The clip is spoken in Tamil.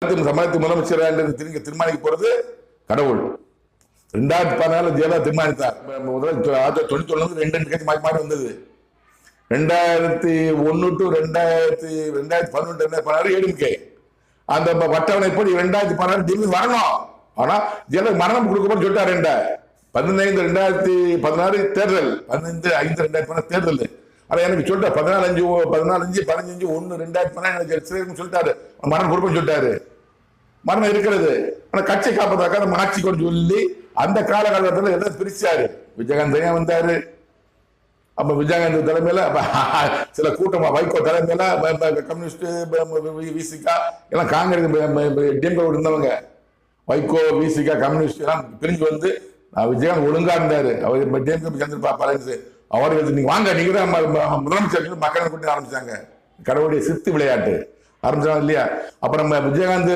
சமாளித்து முதலமைச்சர் தீர்மானிக்க போறது கடவுள். 2014 ஜெயலலிதா தீர்மானித்தார். முதல்ல 1991 ரெண்டு கட்சி மாறி மாறி வந்தது. 2001 டு 2011 ஏடிஎம்கே அந்த அட்டவணைப்படி 2016 வரணும். ஆனா ஜெயலலிதா மரணம் கொடுக்கப்படும் சொல்லிட்டாரு. 2016 தேர்தல் 15/5/2016 தேர்தல். ஆனா எனக்கு சொல்லிட்டாரு 14/5/15/1/2016 சொல்லிட்டாரு மரணம் கொடுப்போம்னு சொல்லிட்டாரு. மரணம் இருக்கிறது. ஆனா கட்சி காப்பதாக நம்ம ஆட்சி கொண்டு சொல்லி அந்த காலகட்டத்தில் எல்லாம் பிரிச்சாரு. விஜயகாந்த் தனியா வந்தாரு. அப்ப விஜயகாந்த் தலைமையில சில கூட்டமா வைகோ தலைமையில கம்யூனிஸ்ட் விசிகா எல்லாம் காங்கிரஸ் டிஎம்கே இருந்தவங்க வைகோ விசிகா கம்யூனிஸ்ட் எல்லாம் பிரிஞ்சு வந்து விஜயகாந்த் ஒழுங்கா இருந்தாரு. அவர் டிஎம்கே சந்திரபாபு அவர்கள் நீங்க வாங்க நீங்க தான் முதலமைச்சர் மக்களை கூட்டி ஆரம்பிச்சாங்க. கடவுளுடைய சித்து விளையாட்டு ஆரம்பிச்சாங்க இல்லையா? அப்புறம் விஜயகாந்த்